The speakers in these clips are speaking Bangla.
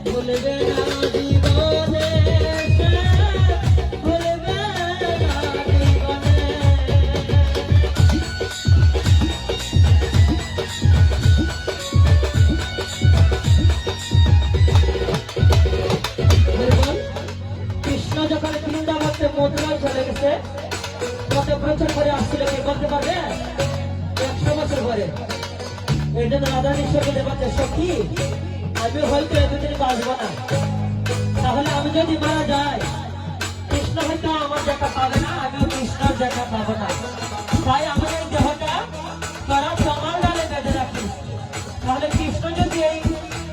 ভুলবে না জীবনে ভুলবে না জীবনে। কৃষ্ণ যখন বৃন্দাবনে মথুরায় চলে গেছে কত বছর পরে আসছিল কে বলতে পারবে? 100 বছর পরে। এই জন্য রাধা নিঃস্বকে দেবাতে সখী আমি হয়তো এতদিন বাঁচবো না, তাহলে আমি যদি মারা যাই কৃষ্ণ হয়তো আমার দেখা পাবে না, আমিও কৃষ্ণর দেখা পাবো না। তাই আমার এই দেহটা তারা তোমার ডালে বেঁধে রাখি। তাহলে কৃষ্ণ যদি এই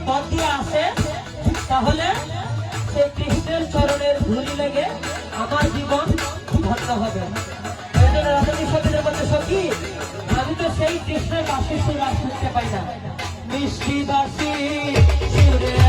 পথ দিয়ে আসে তাহলে সেই কৃষ্ণের চরণের ধুলি লেগে আমার জীবন ধন্য হবে। এই জন্য রাধা নিঃস্বকে দেবাতে সখী আমি তো সেই কৃষ্ণের বাসি সুর আর শুনতে পাই না। মিষ্টি বাসি সুরে